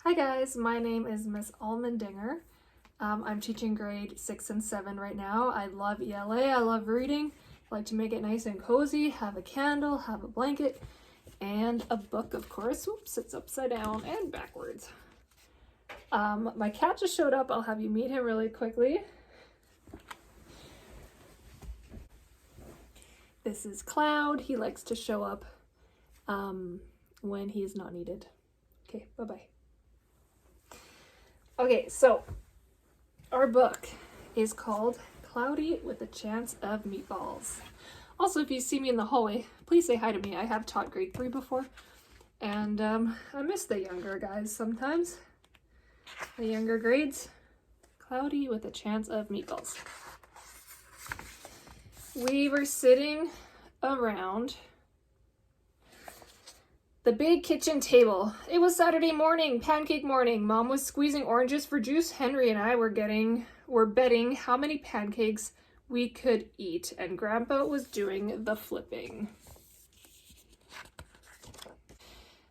Hi guys, my name is Miss Almendinger. I'm teaching grade 6 and 7 right now. I love ELA, I love reading. I like to make it nice and cozy, have a candle, have a blanket, and a book, of course. Oops, it's upside down and backwards. My cat just showed up. I'll have you meet him really quickly. This is Cloud. He likes to show up when he's not needed. Okay, bye-bye. Okay, so our book is called Cloudy with a Chance of Meatballs. Also, if you see me in the hallway, please say hi to me. I have taught grade 3 before, and I miss the younger guys sometimes. The younger grades. Cloudy with a Chance of Meatballs. We were sitting around the big kitchen table. It was Saturday morning, pancake morning. Mom was squeezing oranges for juice. Henry and I were betting how many pancakes we could eat, and Grandpa was doing the flipping.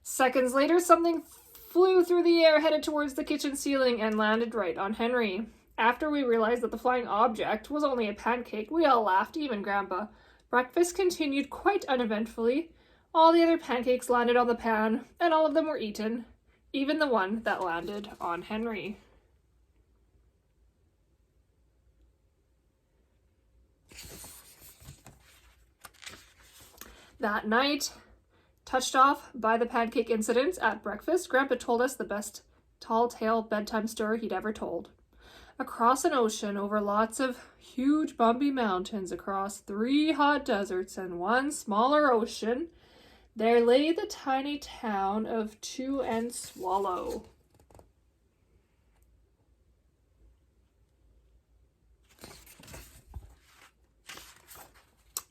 Seconds later, something flew through the air, headed towards the kitchen ceiling, and landed right on Henry. After we realized that the flying object was only a pancake, we all laughed, even Grandpa. Breakfast continued quite uneventfully. All the other pancakes landed on the pan, and all of them were eaten, even the one that landed on Henry. That night, touched off by the pancake incident at breakfast, Grandpa told us the best tall-tale bedtime story he'd ever told. Across an ocean, over lots of huge bumpy mountains, across 3 hot deserts and 1 smaller ocean, there lay the tiny town of Chewenswallow.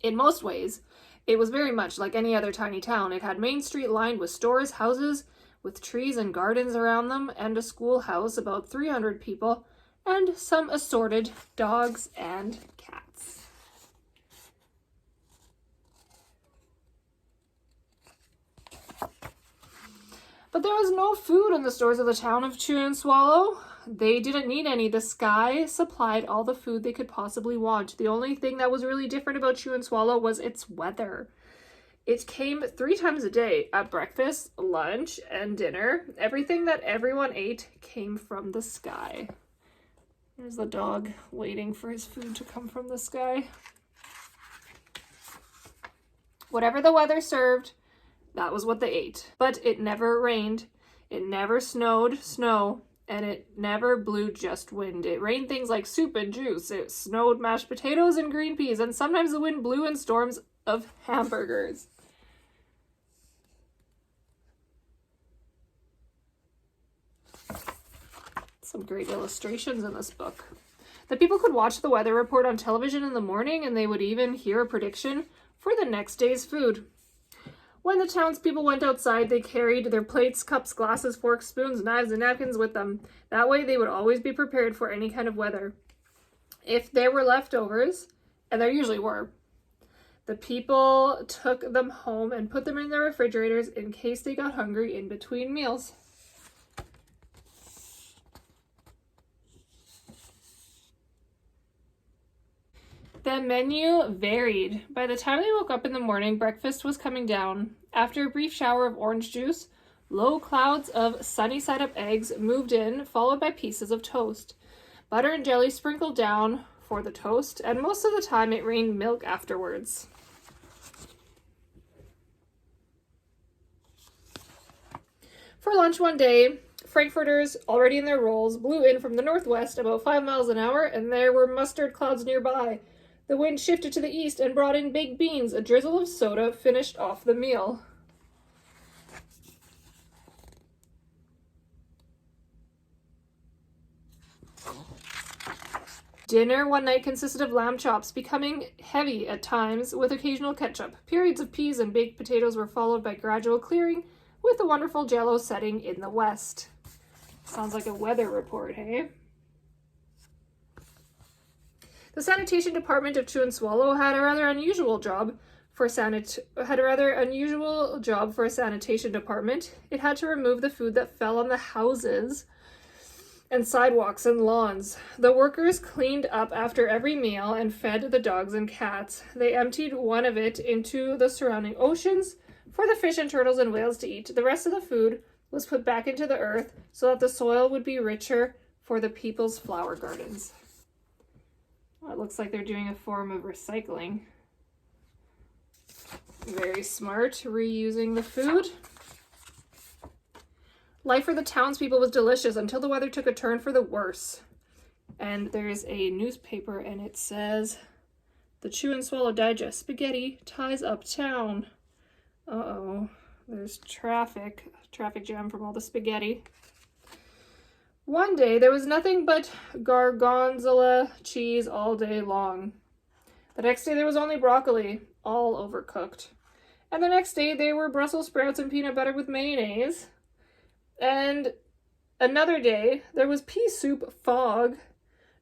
In most ways, it was very much like any other tiny town. It had Main Street lined with stores, houses with trees and gardens around them, and a schoolhouse, about 300 people, and some assorted dogs and cats. But there was no food in the stores of the town of Chewenswallow. They didn't need any. The sky supplied all the food they could possibly want. The only thing that was really different about Chewenswallow was its weather. It came 3 times a day, at breakfast, lunch, and dinner. Everything that everyone ate came from the sky. There's the dog waiting for his food to come from the sky. Whatever the weather served, that was what they ate. But it never rained, it never snowed snow, and it never blew just wind. It rained things like soup and juice. It snowed mashed potatoes and green peas, and sometimes the wind blew in storms of hamburgers. Some great illustrations in this book. The people could watch the weather report on television in the morning, and they would even hear a prediction for the next day's food. When the townspeople went outside, they carried their plates, cups, glasses, forks, spoons, knives, and napkins with them. That way they would always be prepared for any kind of weather. If there were leftovers, and there usually were, the people took them home and put them in their refrigerators in case they got hungry in between meals. The menu varied. By the time they woke up in the morning, breakfast was coming down. After a brief shower of orange juice, low clouds of sunny-side-up eggs moved in, followed by pieces of toast. Butter and jelly sprinkled down for the toast, and most of the time it rained milk afterwards. For lunch one day, Frankfurters, already in their rolls, blew in from the northwest about 5 miles an hour, and there were mustard clouds nearby. The wind shifted to the east and brought in baked beans. A drizzle of soda finished off the meal. Dinner one night consisted of lamb chops, becoming heavy at times with occasional ketchup. Periods of peas and baked potatoes were followed by gradual clearing, with a wonderful jello setting in the west. Sounds like a weather report, hey? The sanitation department of Chewenswallow had a rather unusual job. had a rather unusual job for a sanitation department. It had to remove the food that fell on the houses and sidewalks and lawns. The workers cleaned up after every meal and fed the dogs and cats. They emptied one of it into the surrounding oceans for the fish and turtles and whales to eat. The rest of the food was put back into the earth so that the soil would be richer for the people's flower gardens. Well, it looks like they're doing a form of recycling. Very smart, reusing the food. Life for the townspeople was delicious until the weather took a turn for the worse. And there's a newspaper and it says, "The Chew and Swallow Digest spaghetti ties up town." Uh-oh, there's traffic jam from all the spaghetti. One day there was nothing but gargonzola cheese all day long. The next day there was only broccoli, all overcooked. And the next day they were Brussels sprouts and peanut butter with mayonnaise. And another day there was pea soup fog.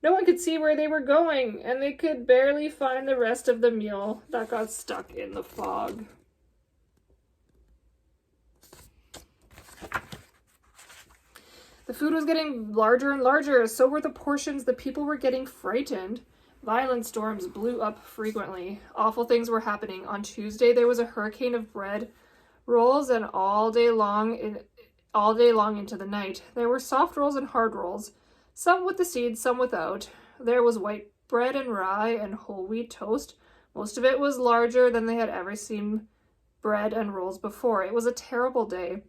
No one could see where they were going, and they could barely find the rest of the meal that got stuck in the fog. The food was getting larger and larger, so were the portions. The people were getting frightened. Violent storms blew up frequently. Awful things were happening. On Tuesday, there was a hurricane of bread rolls, and all day long into the night. There were soft rolls and hard rolls, some with the seeds, some without. There was white bread and rye and whole wheat toast. Most of it was larger than they had ever seen bread and rolls before. It was a terrible day.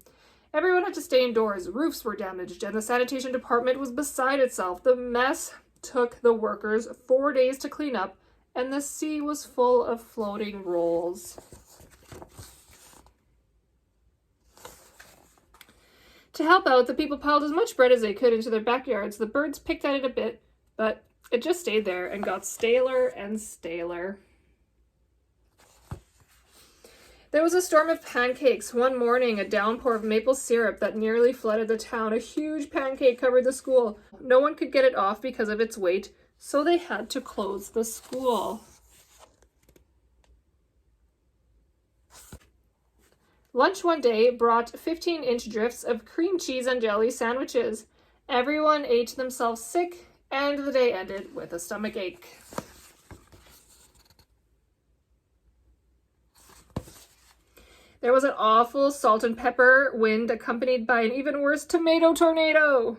Everyone had to stay indoors. Roofs were damaged, and the sanitation department was beside itself. The mess took the workers 4 days to clean up, and the sea was full of floating rolls. To help out, the people piled as much bread as they could into their backyards. The birds picked at it a bit, but it just stayed there and got staler and staler. There was a storm of pancakes. One morning, a downpour of maple syrup that nearly flooded the town. A huge pancake covered the school. No one could get it off because of its weight, so they had to close the school. Lunch one day brought 15-inch drifts of cream cheese and jelly sandwiches. Everyone ate themselves sick, and the day ended with a stomachache. There was an awful salt and pepper wind accompanied by an even worse tomato tornado.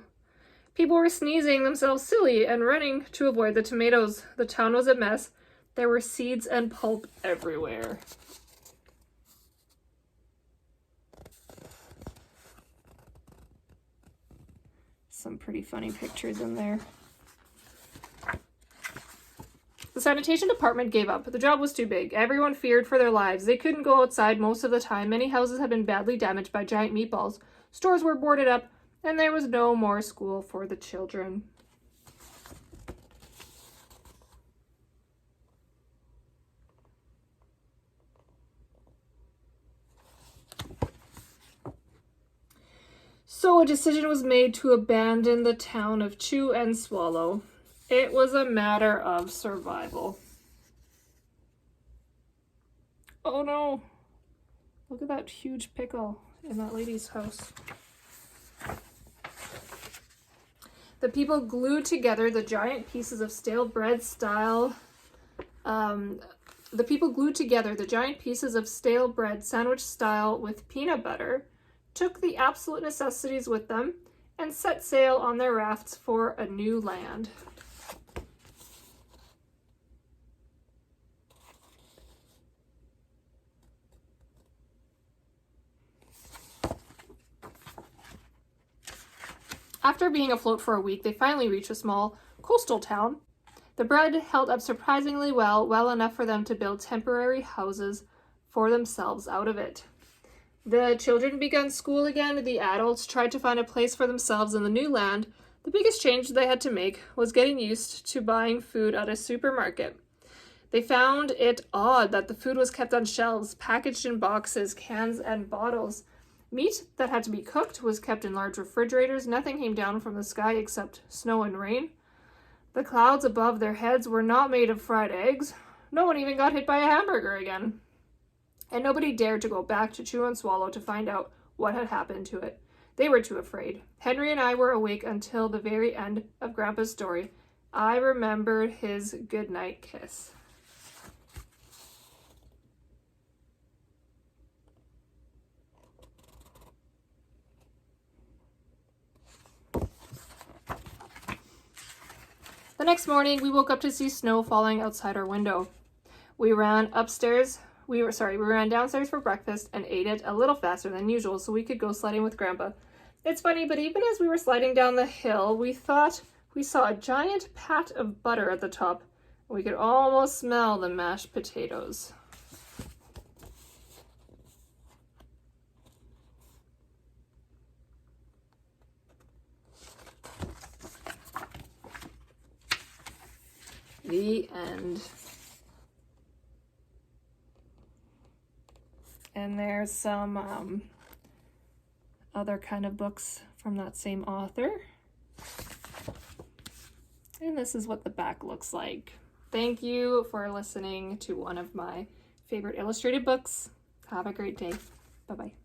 People were sneezing themselves silly and running to avoid the tomatoes. The town was a mess. There were seeds and pulp everywhere. Some pretty funny pictures in there. The sanitation department gave up. The job was too big. Everyone feared for their lives. They couldn't go outside most of the time. Many houses had been badly damaged by giant meatballs. Stores were boarded up, and there was no more school for the children. So a decision was made to abandon the town of Chew and Swallow. It was a matter of survival. Oh no! Look at that huge pickle in that lady's house. The people glued together the giant pieces of stale bread sandwich style with peanut butter, took the absolute necessities with them, and set sail on their rafts for a new land. After being afloat for a week, they finally reached a small coastal town. The bread held up surprisingly well enough for them to build temporary houses for themselves out of it. The children began school again. The adults tried to find a place for themselves in the new land. The biggest change they had to make was getting used to buying food at a supermarket. They found it odd that the food was kept on shelves, packaged in boxes, cans, and bottles. Meat that had to be cooked was kept in large refrigerators. Nothing came down from the sky except snow and rain. The clouds above their heads were not made of fried eggs. No one even got hit by a hamburger again. and nobody dared to go back to Chew and Swallow to find out what had happened to it. They were too afraid. Henry and I were awake until the very end of Grandpa's story. I remembered his goodnight kiss. The next morning, we woke up to see snow falling outside our window. We ran downstairs for breakfast and ate it a little faster than usual so we could go sledding with Grandpa. It's funny, but even as we were sliding down the hill, we thought we saw a giant pat of butter at the top. We could almost smell the mashed potatoes. The end. And there's some other kind of books from that same author. And this is what the back looks like. Thank you for listening to one of my favorite illustrated books. Have a great day. Bye-bye.